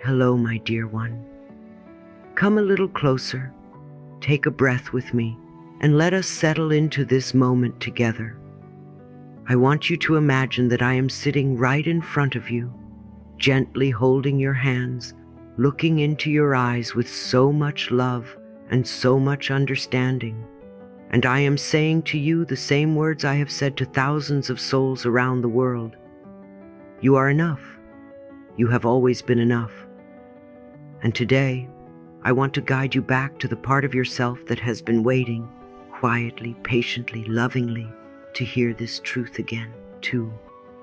Hello, my dear one. Come a little closer, take a breath with me, and let us settle into this moment together. I want you to imagine that I am sitting right in front of you, gently holding your hands, looking into your eyes with so much love and so much understanding. And I am saying to you the same words I have said to thousands of souls around the world. You are enough. You have always been enough. And today, I want to guide you back to the part of yourself that has been waiting, quietly, patiently, lovingly, to hear this truth again, too.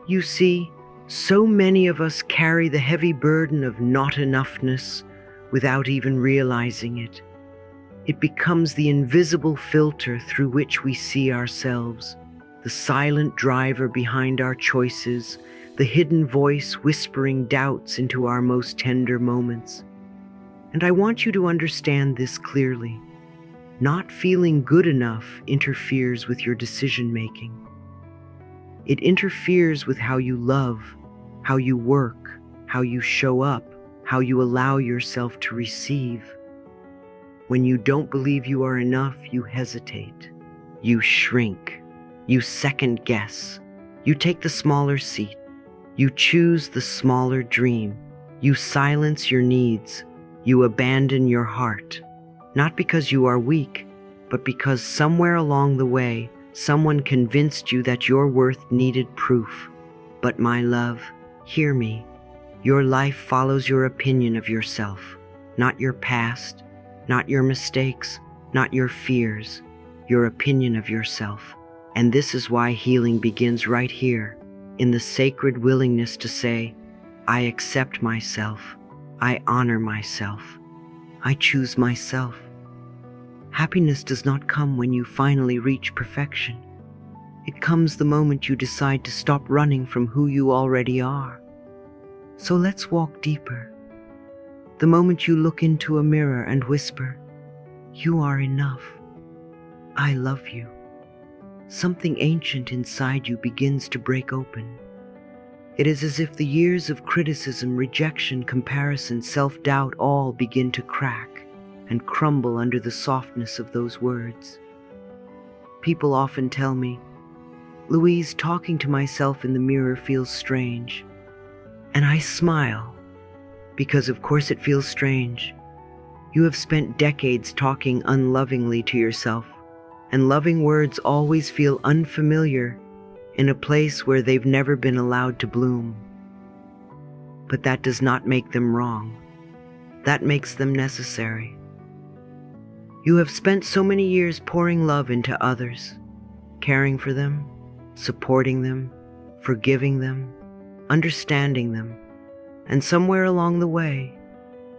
You see, so many of us carry the heavy burden of not enoughness without even realizing it. It becomes the invisible filter through which we see ourselves, the silent driver behind our choices, the hidden voice whispering doubts into our most tender moments. And I want you to understand this clearly. Not feeling good enough interferes with your decision-making. It interferes with how you love, how you work, how you show up, how you allow yourself to receive. When you don't believe you are enough, you hesitate. You shrink. You second guess. You take the smaller seat. You choose the smaller dream. You silence your needs. You abandon your heart. Not because you are weak, but because somewhere along the way, someone convinced you that your worth needed proof. But my love, hear me. Your life follows your opinion of yourself, not your past, not your mistakes, not your fears, your opinion of yourself. And this is why healing begins right here, in the sacred willingness to say, I accept myself, I honor myself, I choose myself. Happiness does not come when you finally reach perfection. It comes the moment you decide to stop running from who you already are. So let's walk deeper. The moment you look into a mirror and whisper, you are enough. I love you. Something ancient inside you begins to break open. It is as if the years of criticism, rejection, comparison, self-doubt all begin to crack and crumble under the softness of those words. People often tell me, Louise, talking to myself in the mirror feels strange. And I smile. Because of course it feels strange. You have spent decades talking unlovingly to yourself, and loving words always feel unfamiliar in a place where they've never been allowed to bloom. But that does not make them wrong. That makes them necessary. You have spent so many years pouring love into others, caring for them, supporting them, forgiving them, understanding them. And somewhere along the way,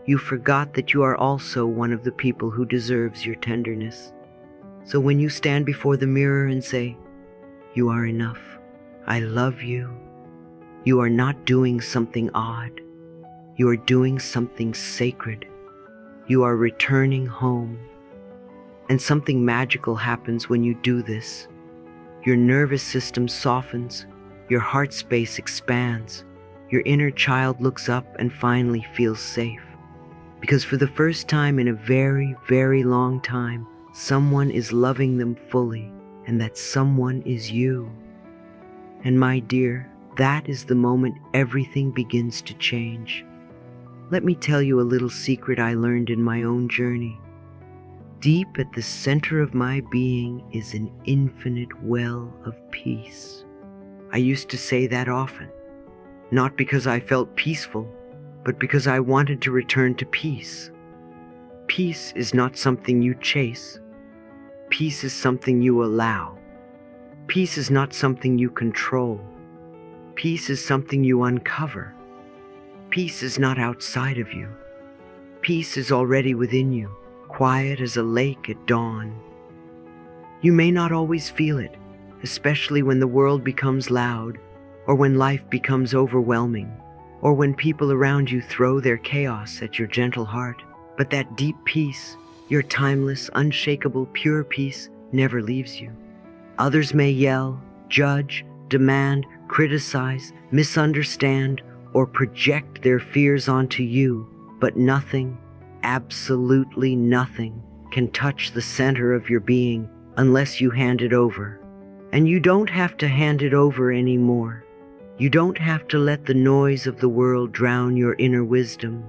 you forgot that you are also one of the people who deserves your tenderness. So when you stand before the mirror and say, you are enough, I love you, you are not doing something odd. You are doing something sacred. You are returning home. And something magical happens when you do this. Your nervous system softens, your heart space expands. Your inner child looks up and finally feels safe. Because for the first time in a very, very long time, someone is loving them fully, and that someone is you. And my dear, that is the moment everything begins to change. Let me tell you a little secret I learned in my own journey. Deep at the center of my being is an infinite well of peace. I used to say that often. Not because I felt peaceful, but because I wanted to return to peace. Peace is not something you chase. Peace is something you allow. Peace is not something you control. Peace is something you uncover. Peace is not outside of you. Peace is already within you, quiet as a lake at dawn. You may not always feel it, especially when the world becomes loud, or when life becomes overwhelming, or when people around you throw their chaos at your gentle heart. But that deep peace, your timeless, unshakable, pure peace, never leaves you. Others may yell, judge, demand, criticize, misunderstand, or project their fears onto you, but nothing, absolutely nothing, can touch the center of your being unless you hand it over. And you don't have to hand it over anymore. You don't have to let the noise of the world drown your inner wisdom.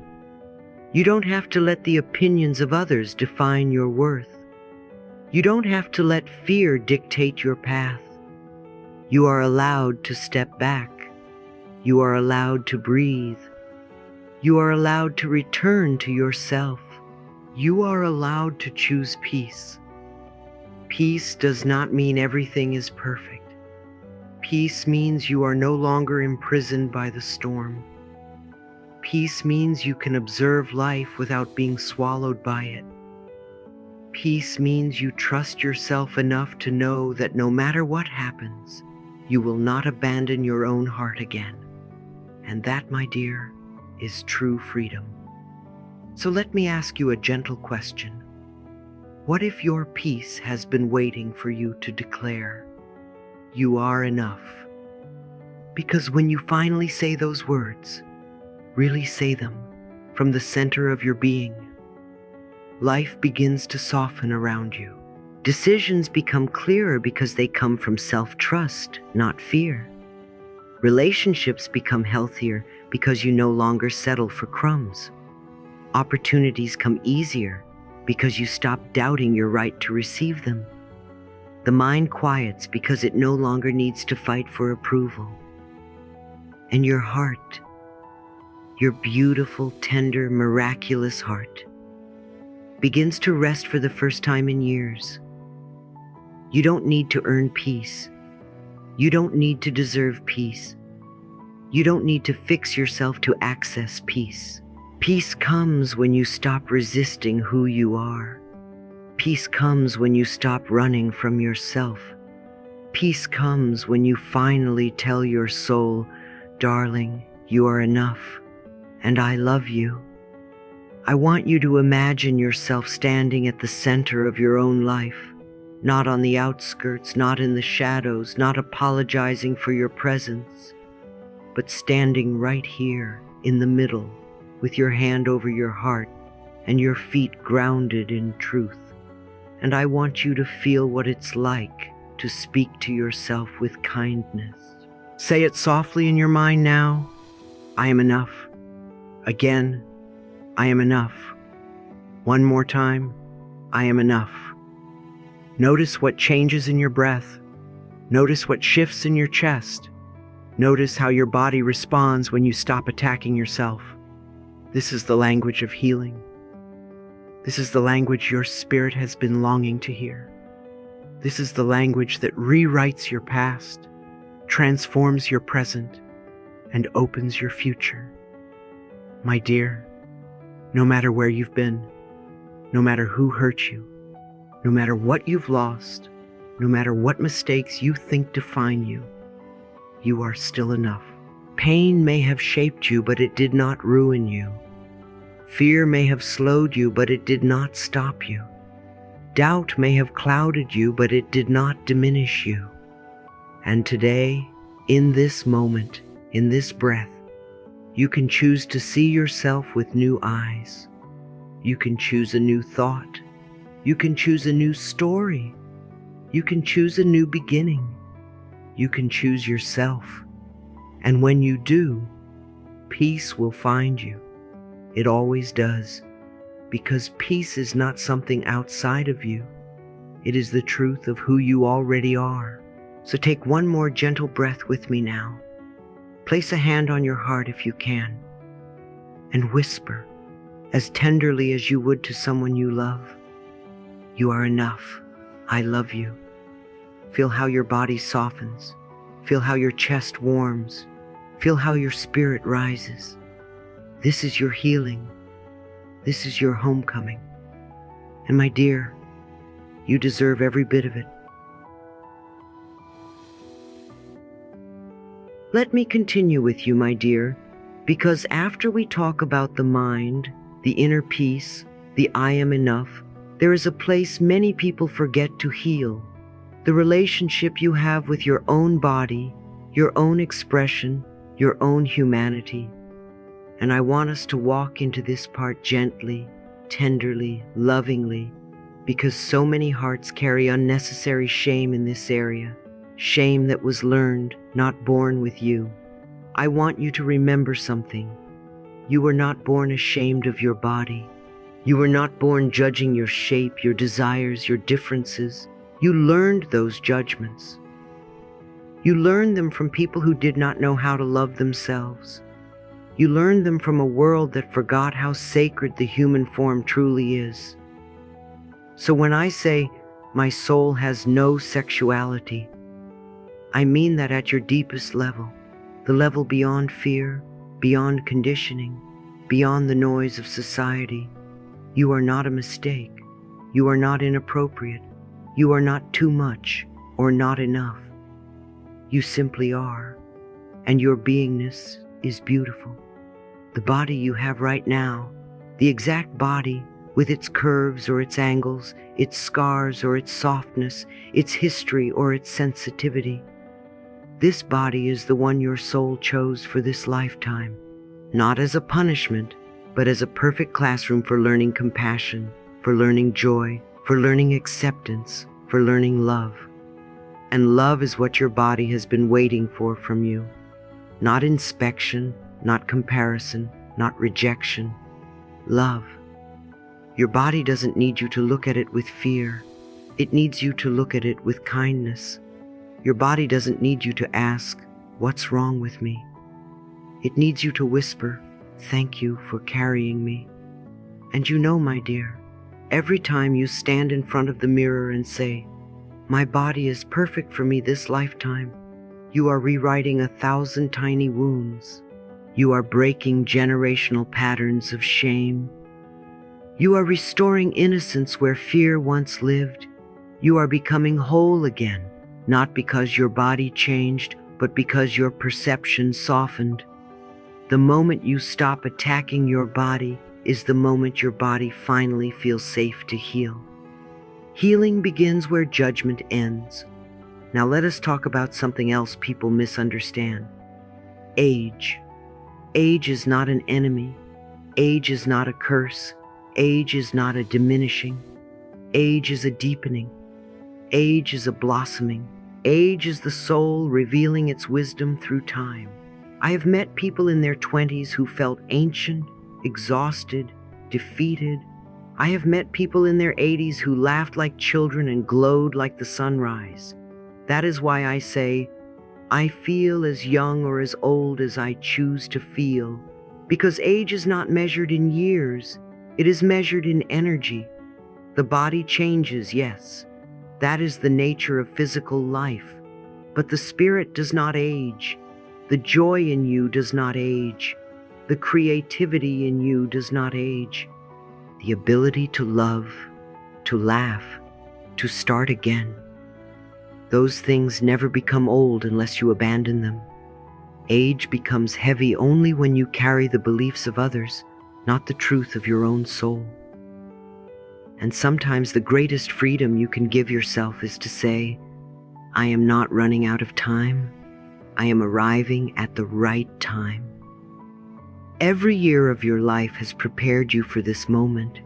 You don't have to let the opinions of others define your worth. You don't have to let fear dictate your path. You are allowed to step back. You are allowed to breathe. You are allowed to return to yourself. You are allowed to choose peace. Peace does not mean everything is perfect. Peace means you are no longer imprisoned by the storm. Peace means you can observe life without being swallowed by it. Peace means you trust yourself enough to know that no matter what happens, you will not abandon your own heart again. And that, my dear, is true freedom. So let me ask you a gentle question. What if your peace has been waiting for you to declare, "You are enough"? Because when you finally say those words, really say them from the center of your being, life begins to soften around you. Decisions become clearer because they come from self-trust, not fear. Relationships become healthier because you no longer settle for crumbs. Opportunities come easier because you stop doubting your right to receive them. The mind quiets because it no longer needs to fight for approval. And your heart, your beautiful, tender, miraculous heart, begins to rest for the first time in years. You don't need to earn peace. You don't need to deserve peace. You don't need to fix yourself to access peace. Peace comes when you stop resisting who you are. Peace comes when you stop running from yourself. Peace comes when you finally tell your soul, "Darling, you are enough, and I love you." I want you to imagine yourself standing at the center of your own life, not on the outskirts, not in the shadows, not apologizing for your presence, but standing right here in the middle, with your hand over your heart and your feet grounded in truth. And I want you to feel what it's like to speak to yourself with kindness. Say it softly in your mind now. I am enough. Again, I am enough. One more time, I am enough. Notice what changes in your breath. Notice what shifts in your chest. Notice how your body responds when you stop attacking yourself. This is the language of healing. This is the language your spirit has been longing to hear. This is the language that rewrites your past, transforms your present, and opens your future. My dear, no matter where you've been, no matter who hurt you, no matter what you've lost, no matter what mistakes you think define you, you are still enough. Pain may have shaped you, but it did not ruin you. Fear may have slowed you, but it did not stop you. Doubt may have clouded you, but it did not diminish you. And today, in this moment, in this breath, you can choose to see yourself with new eyes. You can choose a new thought. You can choose a new story. You can choose a new beginning. You can choose yourself. And when you do, peace will find you. It always does, because peace is not something outside of you. It is the truth of who you already are. So take one more gentle breath with me now. Place a hand on your heart if you can, and whisper as tenderly as you would to someone you love, "You are enough. I love you." Feel how your body softens. Feel how your chest warms. Feel how your spirit rises. This is your healing. This is your homecoming. And my dear, you deserve every bit of it. Let me continue with you, my dear, because after we talk about the mind, the inner peace, the I am enough, there is a place many people forget to heal. The relationship you have with your own body, your own expression, your own humanity. And I want us to walk into this part gently, tenderly, lovingly, because so many hearts carry unnecessary shame in this area, shame that was learned, not born with you. I want you to remember something. You were not born ashamed of your body. You were not born judging your shape, your desires, your differences. You learned those judgments. You learned them from people who did not know how to love themselves. You learned them from a world that forgot how sacred the human form truly is. So when I say, my soul has no sexuality, I mean that at your deepest level, the level beyond fear, beyond conditioning, beyond the noise of society. You are not a mistake. You are not inappropriate. You are not too much or not enough. You simply are, and your beingness is beautiful. The body you have right now, the exact body with its curves or its angles, its scars or its softness, its history or its sensitivity. This body is the one your soul chose for this lifetime, not as a punishment, but as a perfect classroom for learning compassion, for learning joy, for learning acceptance, for learning love. And love is what your body has been waiting for from you. Not inspection, not comparison, not rejection. Love. Your body doesn't need you to look at it with fear. It needs you to look at it with kindness. Your body doesn't need you to ask, "What's wrong with me?" It needs you to whisper, "Thank you for carrying me." And you know, my dear, every time you stand in front of the mirror and say, "My body is perfect for me this lifetime," you are rewriting 1,000 tiny wounds. You are breaking generational patterns of shame. You are restoring innocence where fear once lived. You are becoming whole again, not because your body changed, but because your perception softened. The moment you stop attacking your body is the moment your body finally feels safe to heal. Healing begins where judgment ends. Now let us talk about something else people misunderstand. Age. Age is not an enemy. Age is not a curse. Age is not a diminishing. Age is a deepening. Age is a blossoming. Age is the soul revealing its wisdom through time. I have met people in their 20s who felt ancient, exhausted, defeated. I have met people in their 80s who laughed like children and glowed like the sunrise. That is why I say, I feel as young or as old as I choose to feel, because age is not measured in years, it is measured in energy. The body changes, yes. That is the nature of physical life. But the spirit does not age. The joy in you does not age. The creativity in you does not age. The ability to love, to laugh, to start again. Those things never become old unless you abandon them. Age becomes heavy only when you carry the beliefs of others, not the truth of your own soul. And sometimes the greatest freedom you can give yourself is to say, I am not running out of time. I am arriving at the right time. Every year of your life has prepared you for this moment.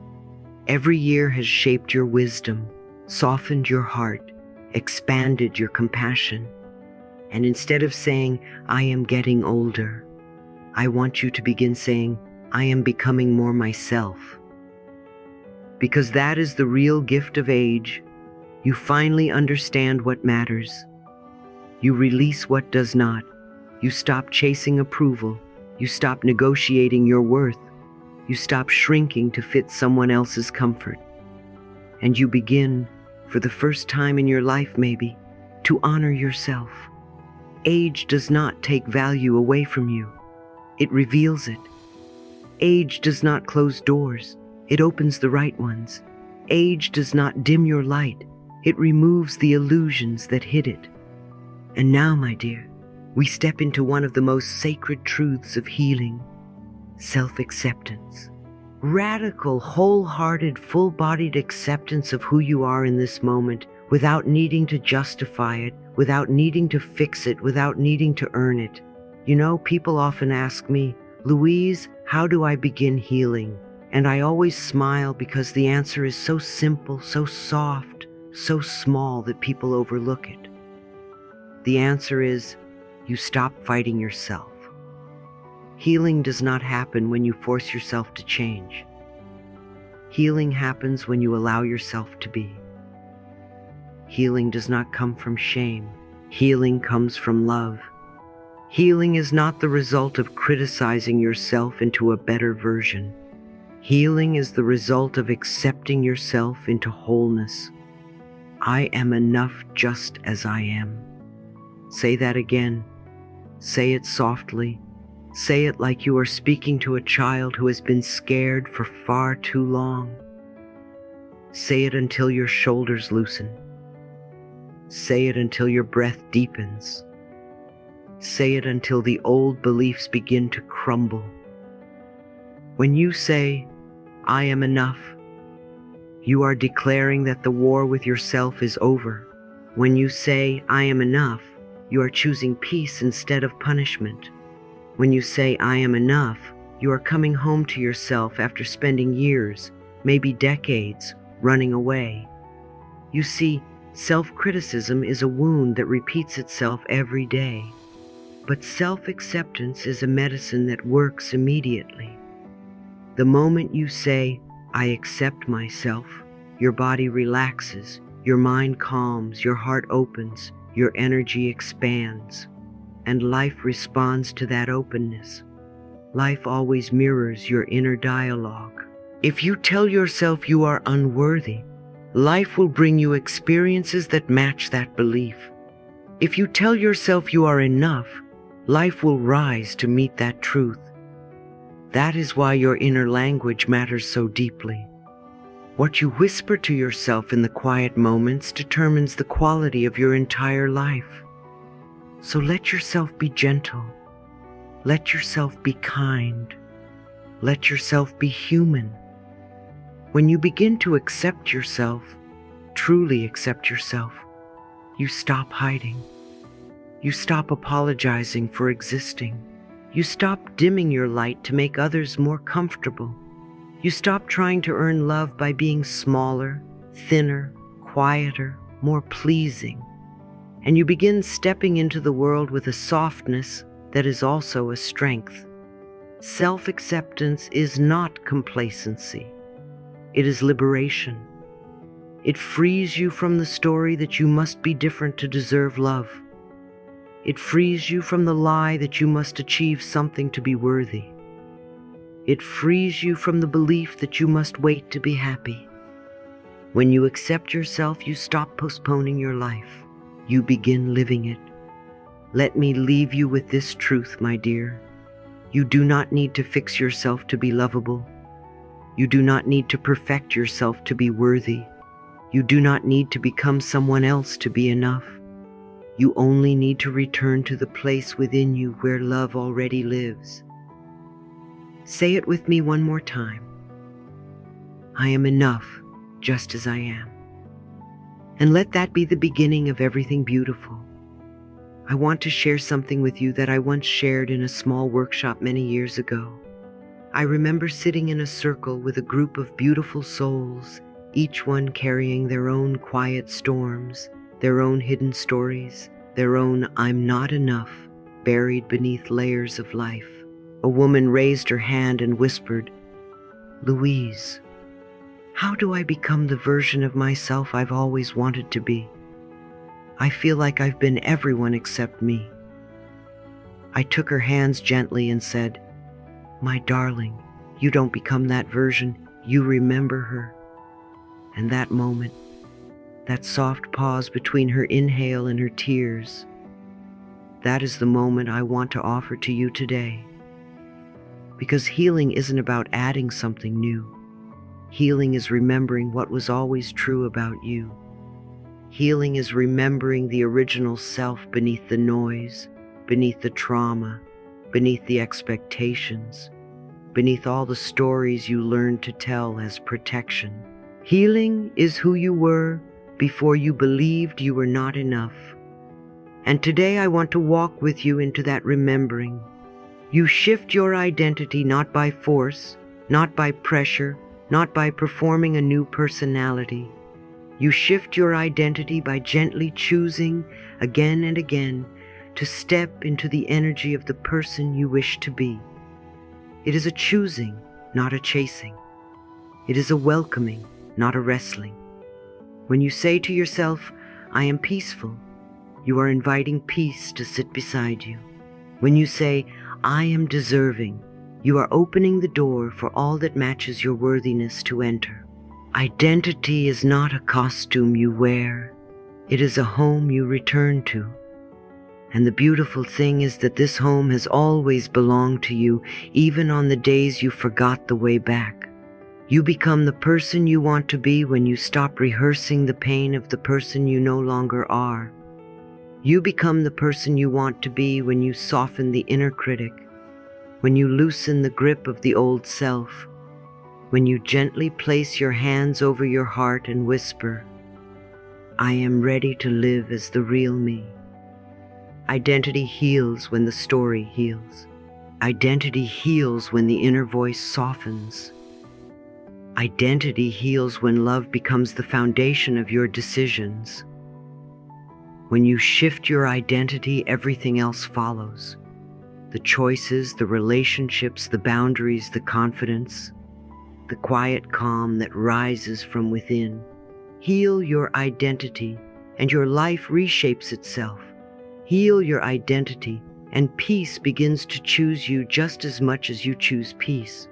Every year has shaped your wisdom, softened your heart, expanded your compassion. And instead of saying, I am getting older, I want you to begin saying, I am becoming more myself. Because that is the real gift of age. You finally understand what matters. You release what does not. You stop chasing approval. You stop negotiating your worth. You stop shrinking to fit someone else's comfort. And you begin, for the first time in your life maybe, to honor yourself. Age does not take value away from you. It reveals it. Age does not close doors. It opens the right ones. Age does not dim your light. It removes the illusions that hid it. And now, my dear, we step into one of the most sacred truths of healing, self-acceptance. Radical, wholehearted, full-bodied acceptance of who you are in this moment without needing to justify it, without needing to fix it, without needing to earn it. You know, people often ask me, Louise, How do I begin healing? And I always smile because the answer is so simple, so soft, so small that people overlook it. The answer is, you stop fighting yourself. Healing does not happen when you force yourself to change. Healing happens when you allow yourself to be. Healing does not come from shame. Healing comes from love. Healing is not the result of criticizing yourself into a better version. Healing is the result of accepting yourself into wholeness. I am enough just as I am. Say that again. Say it softly. Say it like you are speaking to a child who has been scared for far too long. Say it until your shoulders loosen. Say it until your breath deepens. Say it until the old beliefs begin to crumble. When you say, I am enough, you are declaring that the war with yourself is over. When you say, I am enough, you are choosing peace instead of punishment. When you say, I am enough, you are coming home to yourself after spending years, maybe decades, running away. You see, self-criticism is a wound that repeats itself every day. But self-acceptance is a medicine that works immediately. The moment you say, I accept myself, your body relaxes, your mind calms, your heart opens, your energy expands, and life responds to that openness. Life always mirrors your inner dialogue. If you tell yourself you are unworthy, life will bring you experiences that match that belief. If you tell yourself you are enough, life will rise to meet that truth. That is why your inner language matters so deeply. What you whisper to yourself in the quiet moments determines the quality of your entire life. So let yourself be gentle. Let yourself be kind. Let yourself be human. When you begin to accept yourself, truly accept yourself, you stop hiding. You stop apologizing for existing. You stop dimming your light to make others more comfortable. You stop trying to earn love by being smaller, thinner, quieter, more pleasing. And you begin stepping into the world with a softness that is also a strength. Self-acceptance is not complacency. It is liberation. It frees you from the story that you must be different to deserve love. It frees you from the lie that you must achieve something to be worthy. It frees you from the belief that you must wait to be happy. When you accept yourself, you stop postponing your life. You begin living it. Let me leave you with this truth, my dear. You do not need to fix yourself to be lovable. You do not need to perfect yourself to be worthy. You do not need to become someone else to be enough. You only need to return to the place within you where love already lives. Say it with me one more time. I am enough, just as I am. And let that be the beginning of everything beautiful. I want to share something with you that I once shared in a small workshop many years ago. I remember sitting in a circle with a group of beautiful souls, each one carrying their own quiet storms, their own hidden stories, their own I'm not enough, buried beneath layers of life. A woman raised her hand and whispered, Louise, how do I become the version of myself I've always wanted to be? I feel like I've been everyone except me. I took her hands gently and said, my darling, you don't become that version, you remember her. And that moment, that soft pause between her inhale and her tears, that is the moment I want to offer to you today. Because healing isn't about adding something new. Healing is remembering what was always true about you. Healing is remembering the original self beneath the noise, beneath the trauma, beneath the expectations, beneath all the stories you learned to tell as protection. Healing is who you were before you believed you were not enough. And today I want to walk with you into that remembering. You shift your identity not by force, not by pressure, not by performing a new personality. You shift your identity by gently choosing again and again to step into the energy of the person you wish to be. It is a choosing, not a chasing. It is a welcoming, not a wrestling. When you say to yourself, "I am peaceful," you are inviting peace to sit beside you. When you say, "I am deserving," you are opening the door for all that matches your worthiness to enter. Identity is not a costume you wear. It is a home you return to. And the beautiful thing is that this home has always belonged to you, even on the days you forgot the way back. You become the person you want to be when you stop rehearsing the pain of the person you no longer are. You become the person you want to be when you soften the inner critic, when you loosen the grip of the old self, when you gently place your hands over your heart and whisper, "I am ready to live as the real me." Identity heals when the story heals. Identity heals when the inner voice softens. Identity heals when love becomes the foundation of your decisions. When you shift your identity, everything else follows. The choices, the relationships, the boundaries, the confidence, the quiet calm that rises from within. Heal your identity, and your life reshapes itself. Heal your identity, and peace begins to choose you just as much as you choose peace.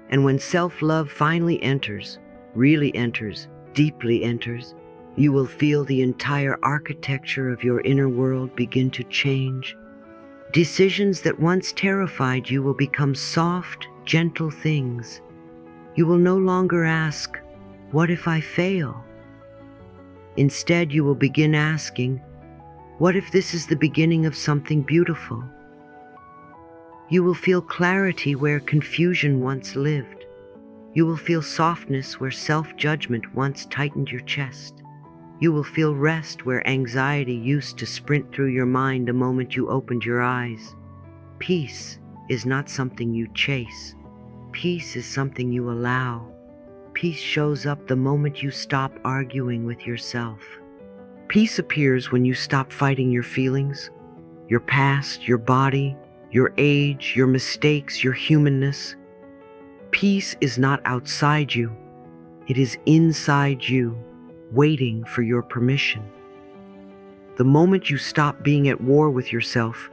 And when self-love finally enters, really enters, deeply enters, you will feel the entire architecture of your inner world begin to change. Decisions that once terrified you will become soft, gentle things. You will no longer ask, "What if I fail?" Instead, you will begin asking, "What if this is the beginning of something beautiful?" You will feel clarity where confusion once lived. You will feel softness where self-judgment once tightened your chest. You will feel rest where anxiety used to sprint through your mind the moment you opened your eyes. Peace is not something you chase. Peace is something you allow. Peace shows up the moment you stop arguing with yourself. Peace appears when you stop fighting your feelings, your past, your body, your age, your mistakes, your humanness. Peace is not outside you. It is inside you, waiting for your permission. The moment you stop being at war with yourself,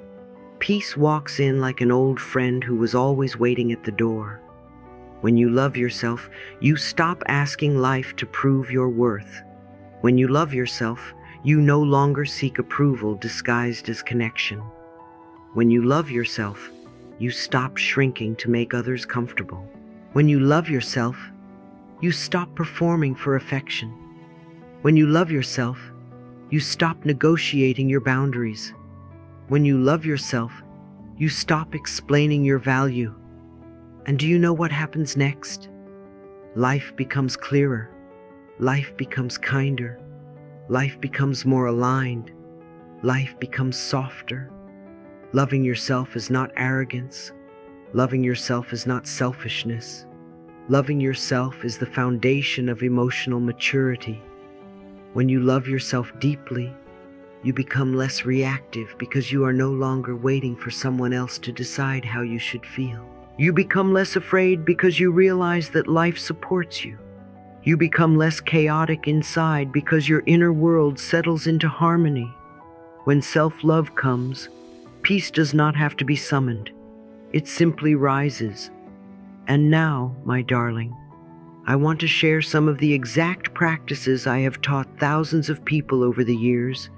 peace walks in like an old friend who was always waiting at the door. When you love yourself, you stop asking life to prove your worth. When you love yourself, you no longer seek approval disguised as connection. When you love yourself, you stop shrinking to make others comfortable. When you love yourself, you stop performing for affection. When you love yourself, you stop negotiating your boundaries. When you love yourself, you stop explaining your value. And do you know what happens next? Life becomes clearer. Life becomes kinder. Life becomes more aligned. Life becomes softer. Loving yourself is not arrogance. Loving yourself is not selfishness. Loving yourself is the foundation of emotional maturity. When you love yourself deeply, you become less reactive because you are no longer waiting for someone else to decide how you should feel. You become less afraid because you realize that life supports you. You become less chaotic inside because your inner world settles into harmony. When self-love comes, peace does not have to be summoned. It simply rises. And now, my darling, I want to share some of the exact practices I have taught thousands of people over the years,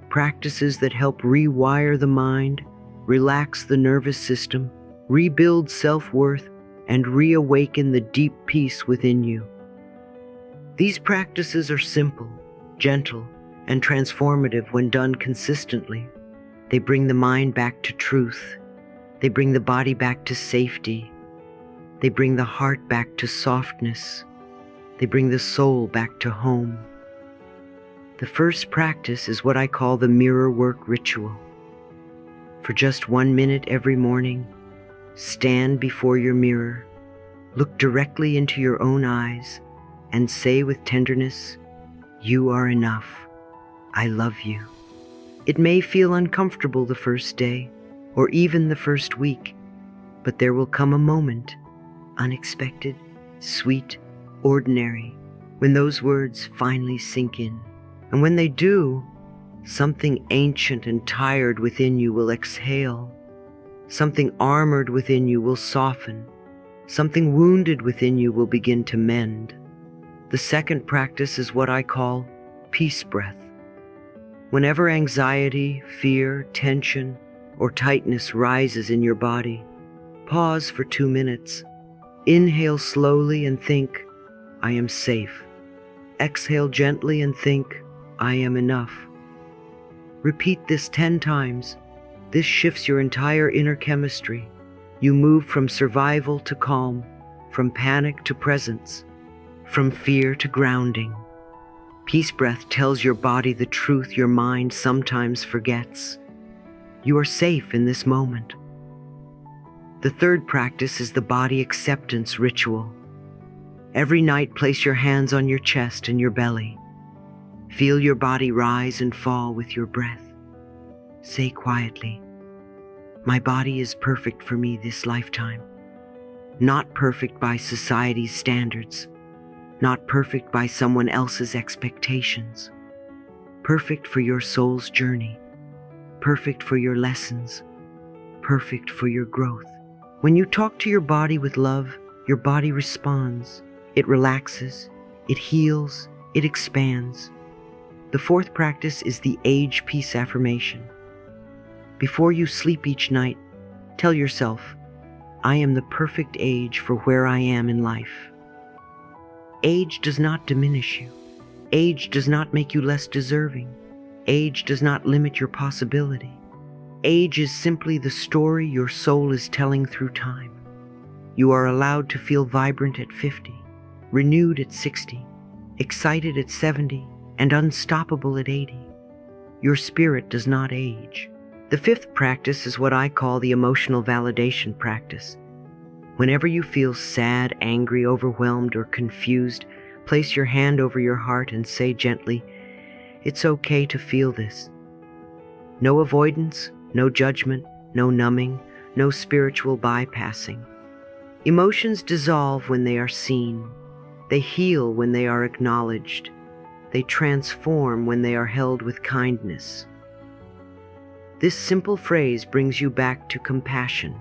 practices that help rewire the mind, relax the nervous system, rebuild self-worth, and reawaken the deep peace within you. These practices are simple, gentle, and transformative when done consistently. They bring the mind back to truth. They bring the body back to safety. They bring the heart back to softness. They bring the soul back to home. The first practice is what I call the mirror work ritual. For just 1 minute every morning, Stand before your mirror, look directly into your own eyes, and say with tenderness, "You are enough. I love you." It may feel uncomfortable the first day, or even the first week, but there will come a moment, unexpected, sweet, ordinary, when those words finally sink in. And when they do, something ancient and tired within you will exhale. Something armored within you will soften. Something wounded within you will begin to mend. The second practice is what I call peace breath. Whenever anxiety, fear, tension, or tightness rises in your body, pause for 2 minutes. Inhale slowly and think, "I am safe." Exhale gently and think, "I am enough." Repeat this 10 times. This shifts your entire inner chemistry. You move from survival to calm, from panic to presence, from fear to grounding. Peace breath tells your body the truth your mind sometimes forgets. You are safe in this moment. The third practice is the body acceptance ritual. Every night, place your hands on your chest and your belly. Feel your body rise and fall with your breath. Say quietly, "My body is perfect for me this lifetime." Not perfect by society's standards, not perfect by someone else's expectations. Perfect for your soul's journey, perfect for your lessons, perfect for your growth. When you talk to your body with love, your body responds. It relaxes, it heals, it expands. The fourth practice is the age peace affirmation. Before you sleep each night, tell yourself, "I am the perfect age for where I am in life." Age does not diminish you. Age does not make you less deserving. Age does not limit your possibility. Age is simply the story your soul is telling through time. You are allowed to feel vibrant at 50, renewed at 60, excited at 70, and unstoppable at 80. Your spirit does not age. The fifth practice is what I call the emotional validation practice. Whenever you feel sad, angry, overwhelmed, or confused, place your hand over your heart and say gently, "It's okay to feel this." No avoidance, no judgment, no numbing, no spiritual bypassing. Emotions dissolve when they are seen. They heal when they are acknowledged. They transform when they are held with kindness. This simple phrase brings you back to compassion.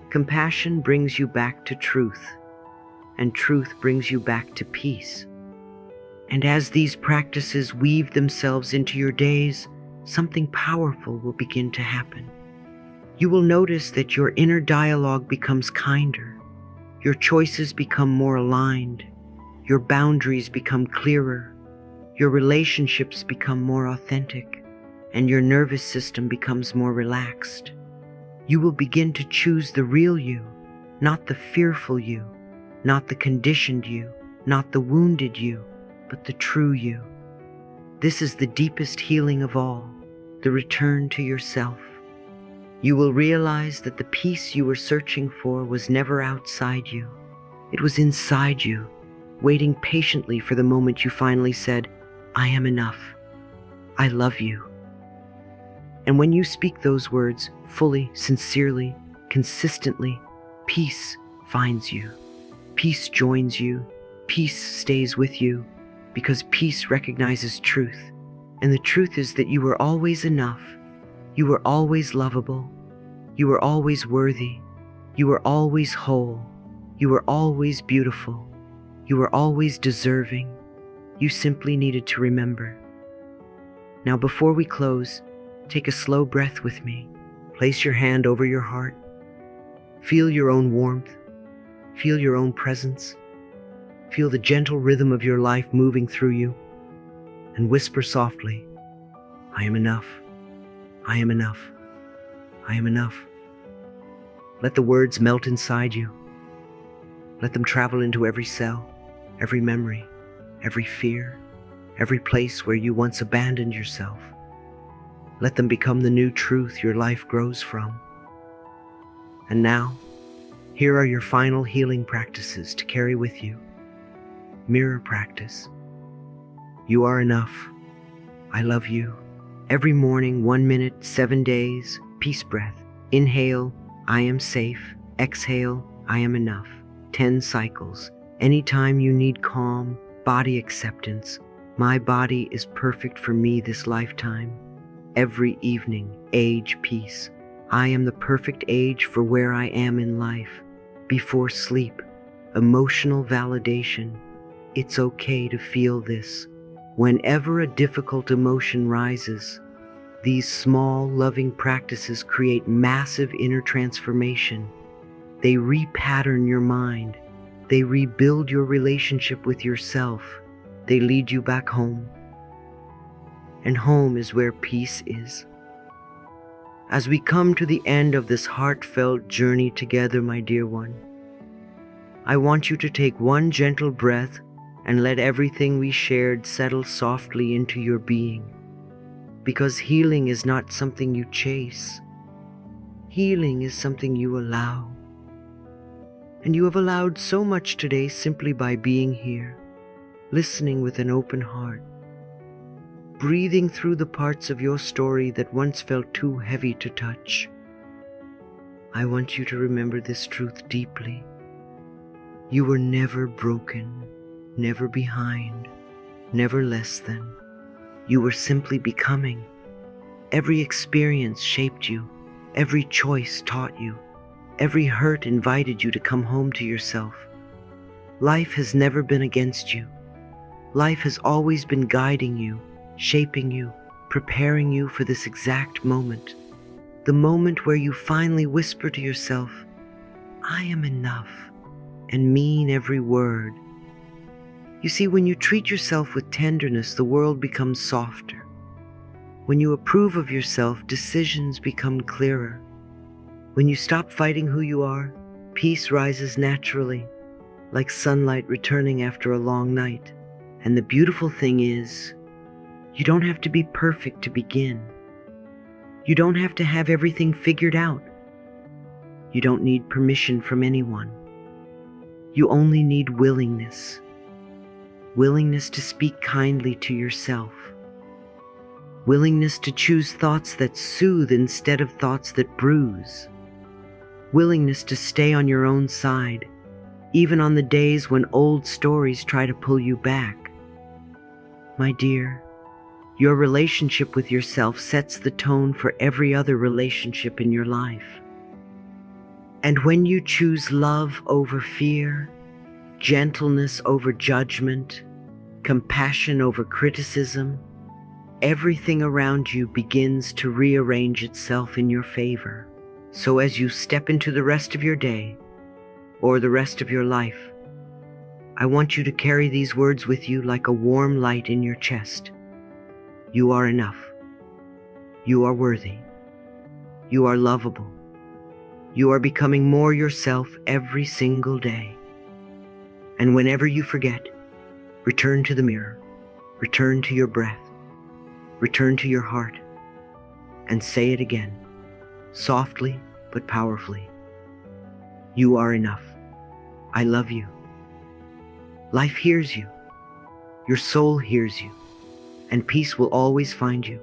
Compassion brings you back to truth, and truth brings you back to peace. And as these practices weave themselves into your days, something powerful will begin to happen. You will notice that your inner dialogue becomes kinder, your choices become more aligned, your boundaries become clearer, your relationships become more authentic, and your nervous system becomes more relaxed. You will begin to choose the real you, not the fearful you, not the conditioned you, not the wounded you, but the true you. This is the deepest healing of all, the return to yourself. You will realize that the peace you were searching for was never outside you. It was inside you, waiting patiently for the moment you finally said, "I am enough. I love you." And when you speak those words fully, sincerely, consistently, peace finds you. Peace joins you. Peace stays with you, because peace recognizes truth. And the truth is that you were always enough. You were always lovable. You were always worthy. You were always whole. You were always beautiful. You were always deserving. You simply needed to remember. Now, before we close, take a slow breath with me. Place your hand over your heart. Feel your own warmth. Feel your own presence. Feel the gentle rhythm of your life moving through you. And whisper softly, "I am enough. I am enough. I am enough." Let the words melt inside you. Let them travel into every cell, every memory, every fear, every place where you once abandoned yourself. Let them become the new truth your life grows from. And now, Here are your final healing practices to carry with you. Mirror practice. You are enough. I love you. Every morning, 1 minute, 7 days, peace breath. Inhale, I am safe. Exhale, I am enough. 10 cycles. Anytime you need calm, body acceptance. My body is perfect for me this lifetime. Every evening, age peace. I am the perfect age for where I am in life. Before sleep, emotional validation. It's okay to feel this. Whenever a difficult emotion rises, these small, loving practices create massive inner transformation. They repattern your mind. They rebuild your relationship with yourself. They lead you back home. And home is where peace is. As we come to the end of this heartfelt journey together, my dear one, I want you to take one gentle breath and let everything we shared settle softly into your being. Because healing is not something you chase. Healing is something you allow. And you have allowed so much today simply by being here, listening with an open heart, breathing through the parts of your story that once felt too heavy to touch. I want you to remember this truth deeply. You were never broken, never behind, never less than. You were simply becoming. Every experience shaped you. Every choice taught you. Every hurt invited you to come home to yourself. Life has never been against you. Life has always been guiding you, shaping you, preparing you for this exact moment. The moment where you finally whisper to yourself, I am enough, and mean every word. You see, when you treat yourself with tenderness, the world becomes softer. When you approve of yourself, decisions become clearer. When you stop fighting who you are, peace rises naturally, like sunlight returning after a long night. And the beautiful thing is, you don't have to be perfect to begin. You don't have to have everything figured out. You don't need permission from anyone. You only need willingness. Willingness to speak kindly to yourself. Willingness to choose thoughts that soothe instead of thoughts that bruise. Willingness to stay on your own side, even on the days when old stories try to pull you back. My dear, your relationship with yourself sets the tone for every other relationship in your life. And when you choose love over fear, gentleness over judgment, compassion over criticism, everything around you begins to rearrange itself in your favor. So as you step into the rest of your day, or the rest of your life, I want you to carry these words with you like a warm light in your chest. You are enough. You are worthy. You are lovable. You are becoming more yourself every single day. And whenever you forget, return to the mirror, return to your breath, return to your heart, and say it again, softly but powerfully. You are enough. I love you. Life hears you. Your soul hears you. And peace will always find you.